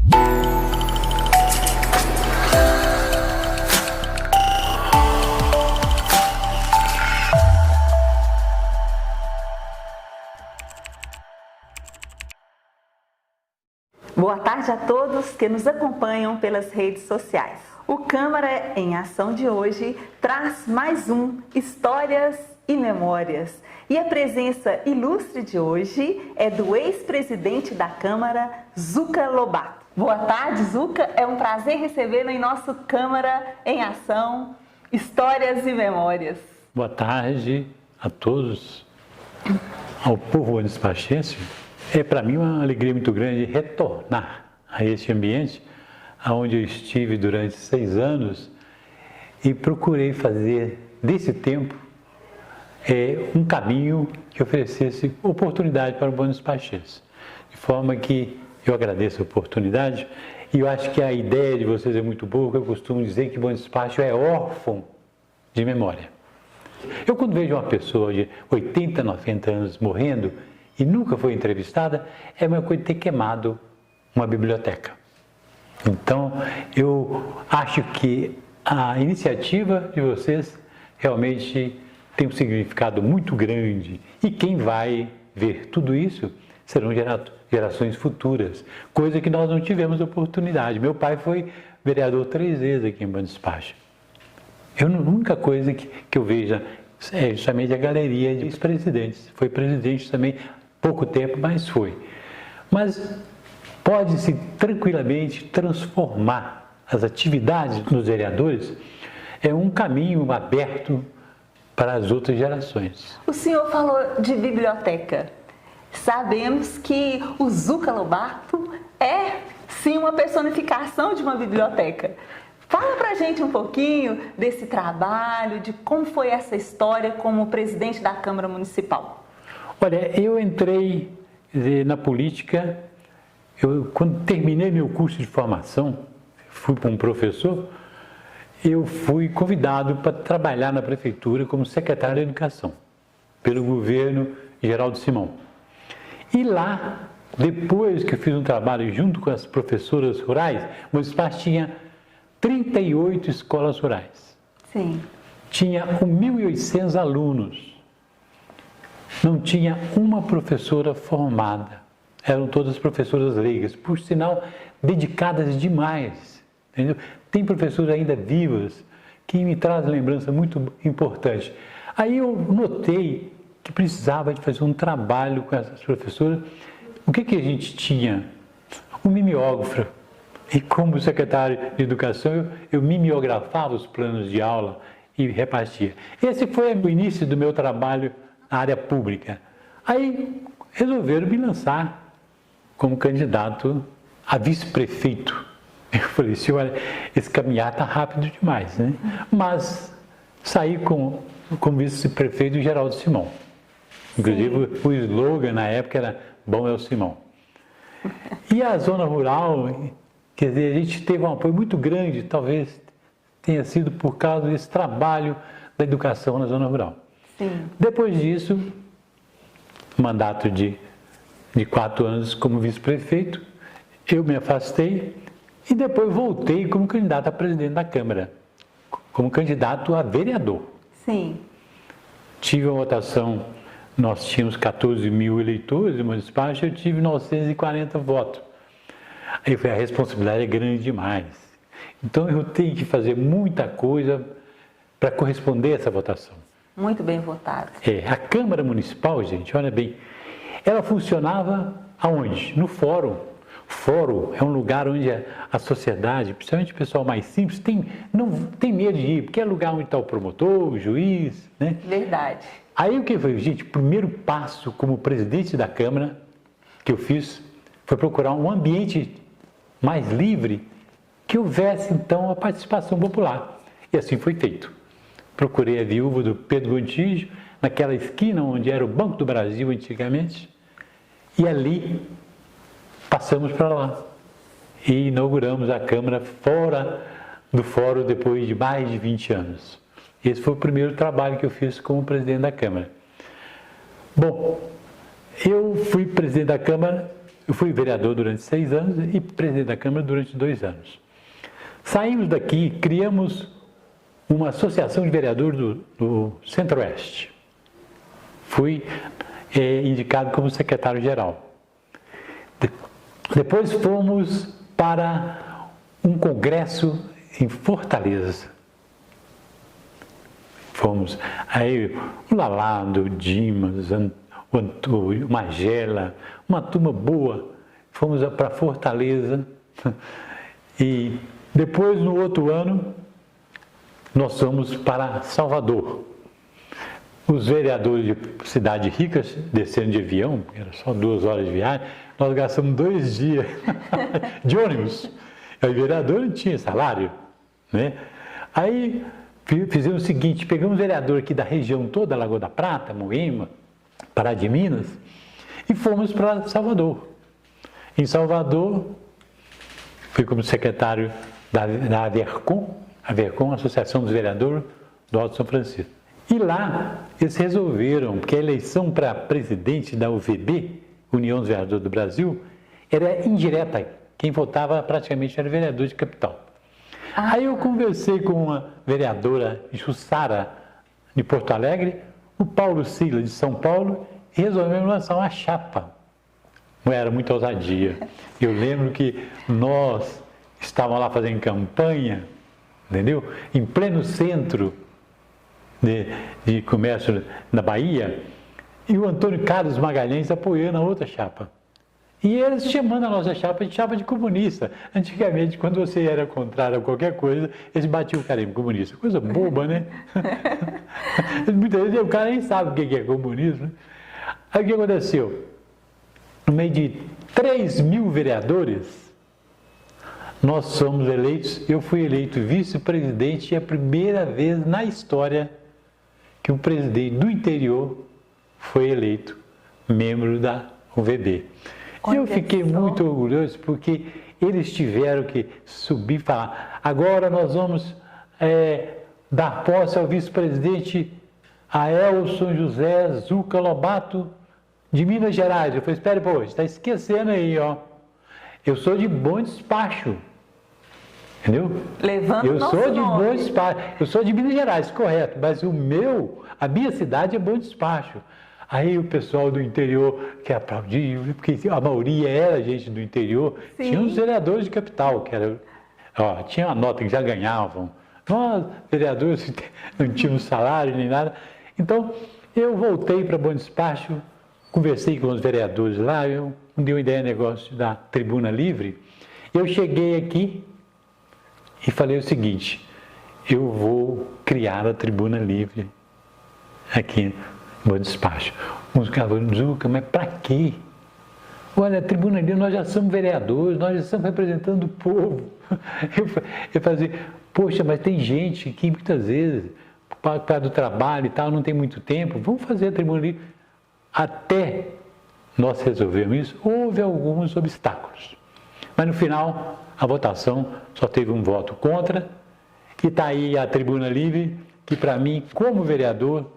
Boa tarde a todos que nos acompanham pelas redes sociais. O Câmara em Ação de hoje traz mais um Histórias e Memórias. E a presença ilustre de hoje é do ex-presidente da Câmara, Zuca Lobato. Boa tarde, Zuca. É um prazer recebê-lo em nosso Câmara em Ação, Histórias e Memórias. Boa tarde a todos, ao povo bonispaciense. É para mim uma alegria muito grande retornar a este ambiente onde eu estive durante 6 anos e procurei fazer desse tempo um caminho que oferecesse oportunidade para o bonispaciense. De forma que eu agradeço a oportunidade e eu acho que a ideia de vocês é muito boa, eu costumo dizer que o Bonispacio é órfão de memória. Eu quando vejo uma pessoa de 80, 90 anos morrendo e nunca foi entrevistada, é uma coisa de ter queimado uma biblioteca. Então, eu acho que a iniciativa de vocês realmente tem um significado muito grande. E quem vai ver tudo isso serão gerações futuras, coisa que nós não tivemos oportunidade. Meu pai foi vereador 3 vezes aqui em Bonispacio. A única coisa que eu vejo é justamente a galeria de ex-presidentes. Foi presidente também pouco tempo, mas foi. Mas pode-se tranquilamente transformar as atividades dos vereadores um caminho aberto para as outras gerações. O senhor falou de biblioteca. Sabemos que o Zuca Lobato é, sim, uma personificação de uma biblioteca. Fala pra gente um pouquinho desse trabalho, de como foi essa história como presidente da Câmara Municipal. Olha, eu entrei na política, quando terminei meu curso de formação, fui para um professor, eu fui convidado para trabalhar na prefeitura como secretário de Educação, pelo governo Geraldo Simão. E lá, depois que eu fiz um trabalho junto com as professoras rurais, o Bonispacio tinha 38 escolas rurais. Sim. Tinha 1.800 alunos. Não tinha uma professora formada. Eram todas professoras leigas, por sinal, dedicadas demais. Entendeu? Tem professoras ainda vivas que me trazem lembrança muito importante. Aí eu notei que precisava de fazer um trabalho com essas professoras. O que a gente tinha? Um mimeógrafo. E como secretário de Educação, eu mimeografava os planos de aula e repartia. Esse foi o início do meu trabalho na área pública. Aí resolveram me lançar como candidato a vice-prefeito. Eu falei assim, olha, esse caminhar está rápido demais, né? Mas saí como vice-prefeito do Geraldo Simão. Inclusive, o slogan na época era Bom é o Simão. E a zona rural, quer dizer, a gente teve um apoio muito grande, talvez tenha sido por causa desse trabalho da educação na zona rural. Sim. Depois disso, mandato de 4 anos como vice-prefeito, eu me afastei e depois voltei como candidato a presidente da Câmara, como candidato a vereador. Sim. Tive uma votação, nós tínhamos 14 mil eleitores no Bonispacio, eu tive 940 votos. Aí a responsabilidade é grande demais. Então eu tenho que fazer muita coisa para corresponder a essa votação. Muito bem votado. A Câmara Municipal, gente, olha bem, ela funcionava aonde? No fórum. Fórum é um lugar onde a sociedade, principalmente o pessoal mais simples, não tem medo de ir, porque é lugar onde está o promotor, o juiz, né? Verdade. Aí o que foi, gente? O primeiro passo como presidente da Câmara que eu fiz foi procurar um ambiente mais livre, que houvesse então a participação popular. E assim foi feito. Procurei a viúva do Pedro Gontijo, naquela esquina onde era o Banco do Brasil antigamente, e ali passamos para lá. E inauguramos a Câmara fora do fórum depois de mais de 20 anos. Esse foi o primeiro trabalho que eu fiz como presidente da Câmara. Bom, eu fui presidente da Câmara eu fui vereador durante 6 anos e presidente da Câmara durante 2 anos. Saímos daqui, criamos uma associação de vereadores do Centro-Oeste. Fui indicado como secretário-geral. Depois fomos para um congresso em Fortaleza. Fomos aí o Lalado, o Dimas, o Antônio, o Magela, uma turma boa. Fomos para Fortaleza e depois, no outro ano, nós fomos para Salvador. Os vereadores de cidade ricas, descendo de avião, era só 2 horas de viagem, nós gastamos 2 dias de ônibus. O vereador não tinha salário, né? Aí fizemos o seguinte, pegamos vereador aqui da região toda, Lagoa da Prata, Moema, Pará de Minas, e fomos para Salvador. Em Salvador, fui como secretário da Avercom, Associação dos Vereadores do Alto São Francisco. E lá, eles resolveram, porque a eleição para presidente da UVB, União dos Vereadores do Brasil, era indireta. Quem votava praticamente era vereador de capital. Aí eu conversei com uma vereadora Jussara, de Porto Alegre, o Paulo Sila, de São Paulo, e resolvemos lançar uma chapa. Não era muita ousadia. Eu lembro que nós estávamos lá fazendo campanha, entendeu? Em pleno centro de comércio na Bahia, e o Antônio Carlos Magalhães apoiando a outra chapa. E eles chamando a nossa chapa de comunista. Antigamente, quando você era contrário a qualquer coisa, eles batiam o carimbo comunista. Coisa boba, né? Muitas vezes o cara nem sabe o que é comunismo. Aí o que aconteceu? No meio de 3.000 vereadores, nós somos eleitos, eu fui eleito vice-presidente, e é a primeira vez na história que um presidente do interior foi eleito membro da UVB. Eu fiquei muito orgulhoso porque eles tiveram que subir e falar, agora nós vamos dar posse ao vice-presidente Aelson José Zuca Lobato de Minas Gerais. Eu falei, espere, pô, está esquecendo aí, ó. Eu sou de Bom Despacho. Entendeu? Levando eu nosso sou de nome. Bom Despacho. Eu sou de Minas Gerais, correto. Mas a minha cidade é Bom Despacho. Aí o pessoal do interior que aplaudiu, porque a maioria era gente do interior. Sim. Tinha uns vereadores de capital, que era, tinha uma nota que já ganhavam. Nós, vereadores, não tínhamos salário nem nada. Então, eu voltei para Bom Despacho, conversei com os vereadores lá, eu me dei uma ideia do negócio da Tribuna Livre. Eu cheguei aqui e falei o seguinte, eu vou criar a Tribuna Livre aqui no Bom Despacho. Uns caras falaram, Zuca, mas para quê? Olha, a Tribuna Livre, nós já somos vereadores, nós já estamos representando o povo. Eu falei, poxa, mas tem gente que muitas vezes, por causa do trabalho e tal, não tem muito tempo, vamos fazer a Tribuna Livre. Até nós resolvemos isso, houve alguns obstáculos. Mas no final, a votação só teve um voto contra, e está aí a Tribuna Livre, que para mim, como vereador,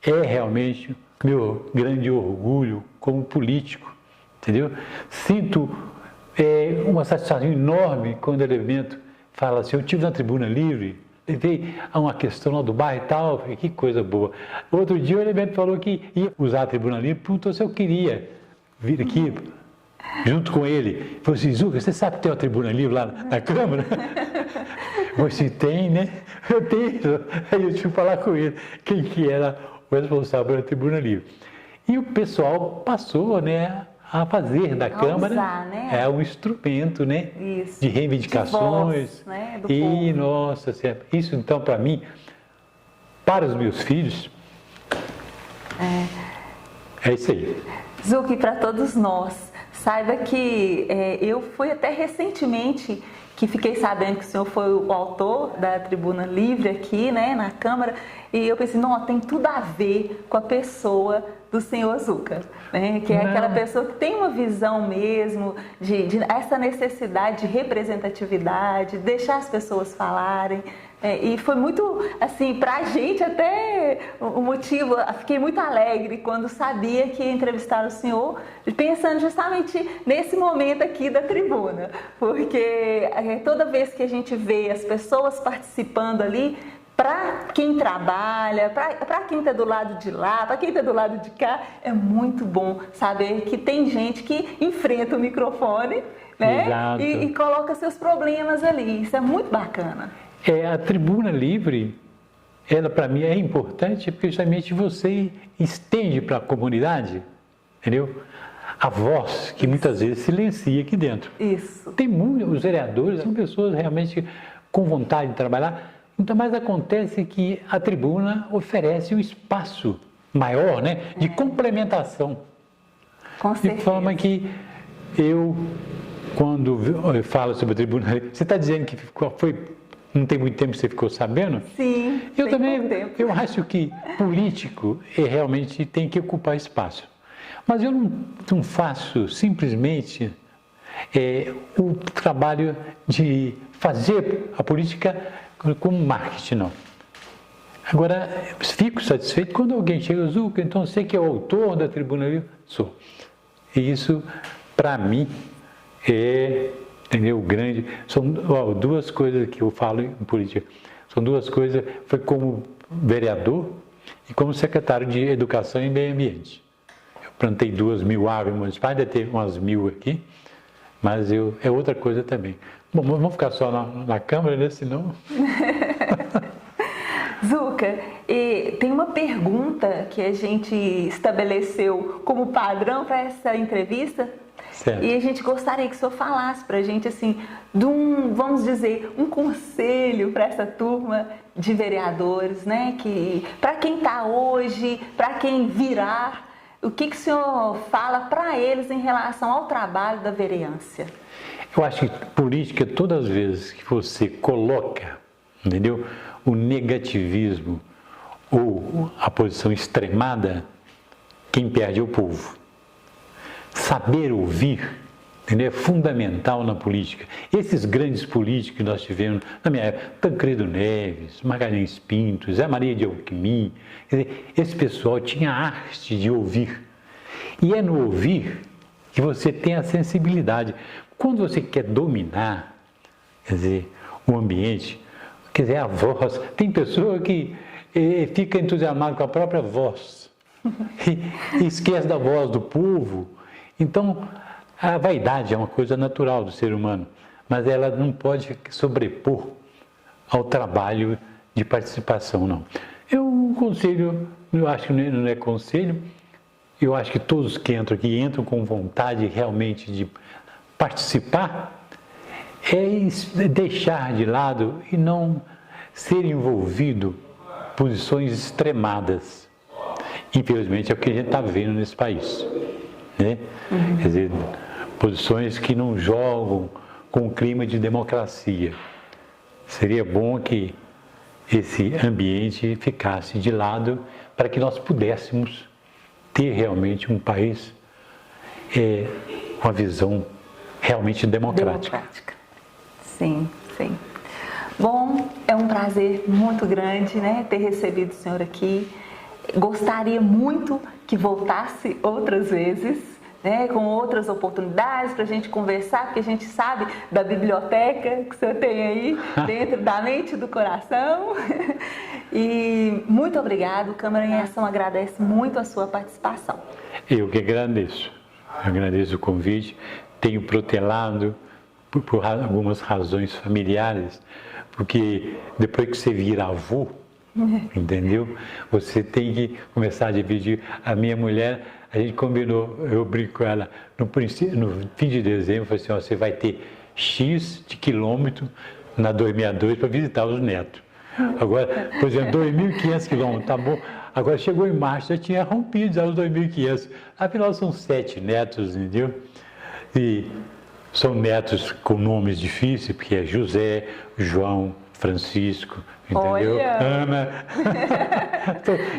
é realmente meu grande orgulho como político, entendeu? Sinto uma satisfação enorme quando o evento fala assim, eu estive na Tribuna Livre, levei a uma questão lá do bairro e tal, falei, que coisa boa. Outro dia o evento falou que ia usar a Tribuna Livre, perguntou se eu queria vir aqui junto com ele. Falou assim, Zuca, você sabe que tem uma Tribuna Livre lá na Câmara? Eu falei assim, tem, né? Eu tenho. Aí eu tive que falar com ele, quem que era o responsável pela Tribuna Livre. E o pessoal passou, né, a fazer da Câmara usar, né? Um instrumento, né, isso, de reivindicações. De voz, né, do povo. Nossa, isso então para mim, para os meus filhos, é isso aí. Zuca, e para todos nós, saiba que eu fui até recentemente que fiquei sabendo que o senhor foi o autor da Tribuna Livre aqui, né, na Câmara, e eu pensei, não, tem tudo a ver com a pessoa do senhor Zuca, né? Que é aquela pessoa que tem uma visão mesmo de essa necessidade de representatividade, deixar as pessoas falarem. E foi muito, assim, pra gente até o motivo, fiquei muito alegre quando sabia que ia entrevistar o senhor, pensando justamente nesse momento aqui da tribuna, porque toda vez que a gente vê as pessoas participando ali, para quem trabalha, para quem está do lado de lá, para quem está do lado de cá, é muito bom saber que tem gente que enfrenta o microfone, né? E coloca seus problemas ali, isso é muito bacana. A tribuna livre, ela para mim é importante porque justamente você estende para a comunidade, entendeu? A voz que muitas vezes silencia aqui dentro. Isso. Tem os vereadores, são pessoas realmente com vontade de trabalhar, então, mas acontece que a tribuna oferece um espaço maior, né, de complementação. Com certeza. De forma que quando eu falo sobre a tribuna, você está dizendo que não tem muito tempo que você ficou sabendo? Sim, eu também, eu acho que político realmente tem que ocupar espaço. Mas eu não faço simplesmente o trabalho de fazer a política como marketing, não. Agora, fico satisfeito quando alguém chega, Zuca, então você que é o autor da tribuna livre? Sou. E isso, para mim, entendeu? Grande. São duas coisas que eu falo em política. São duas coisas, foi como vereador e como secretário de Educação e Meio Ambiente. Eu plantei 2.000 árvores municipais, ainda teve umas 1.000 aqui, mas é outra coisa também. Bom, vamos ficar só na câmera, né? Senão... Zuca, tem uma pergunta que a gente estabeleceu como padrão para essa entrevista. Certo. E a gente gostaria que o senhor falasse para a gente, assim, vamos dizer, um conselho para essa turma de vereadores, né? Para quem está hoje, para quem virá, o que o senhor fala para eles em relação ao trabalho da vereância? Eu acho que política, todas as vezes que você coloca, entendeu, o negativismo ou a posição extremada, quem perde é o povo. Saber ouvir, entendeu, é fundamental na política. Esses grandes políticos que nós tivemos na minha época, Tancredo Neves, Magalhães Pinto, Zé Maria de Alckmin, quer dizer, esse pessoal tinha a arte de ouvir. E é no ouvir que você tem a sensibilidade. Quando você quer dominar, quer dizer, o ambiente, quer dizer, a voz, tem pessoa que fica entusiasmada com a própria voz e esquece da voz do povo. Então, a vaidade é uma coisa natural do ser humano, mas ela não pode sobrepor ao trabalho de participação, não. Um conselho, eu acho que não é conselho, eu acho que todos que entram aqui entram com vontade realmente de participar, deixar de lado e não ser envolvido em posições extremadas. Infelizmente é o que a gente está vendo nesse país, né? Quer dizer, posições que não jogam com o clima de democracia. Seria bom que esse ambiente ficasse de lado para que nós pudéssemos ter realmente um país com uma visão realmente democrática. Sim, sim. Bom, é um prazer muito grande, né, ter recebido o senhor aqui. Gostaria muito que voltasse outras vezes, né, com outras oportunidades para a gente conversar, porque a gente sabe da biblioteca que o senhor tem aí dentro da mente e do coração. E muito obrigado, o Câmara em Ação agradece muito a sua participação. Eu que agradeço. Eu agradeço o convite. Tenho protelado por algumas razões familiares, porque depois que você vira avô, entendeu? Você tem que começar a dividir. A minha mulher, a gente combinou, eu brinco com ela, no fim de dezembro, eu falei assim, ó, você vai ter X de quilômetro na 262 para visitar os netos. Agora, por exemplo, 2.500 quilômetros, tá bom? Agora chegou em março, já tinha rompido já os 2.500. Afinal, são 7 netos, entendeu? E são netos com nomes difíceis, porque é José, João, Francisco, entendeu? Olha. Ana.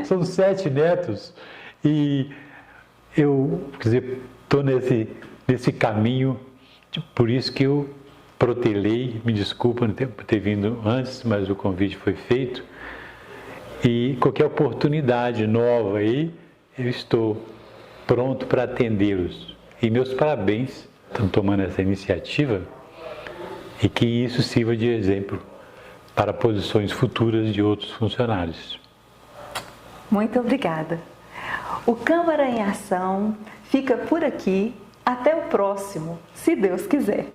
São 7 netos. E eu, quer dizer, estou nesse caminho, por isso que eu protelei, me desculpa por ter vindo antes, mas o convite foi feito. E qualquer oportunidade nova aí, eu estou pronto para atendê-los. E meus parabéns, estão tomando essa iniciativa, e que isso sirva de exemplo para posições futuras de outros funcionários. Muito obrigada. O Câmara em Ação fica por aqui. Até o próximo, se Deus quiser.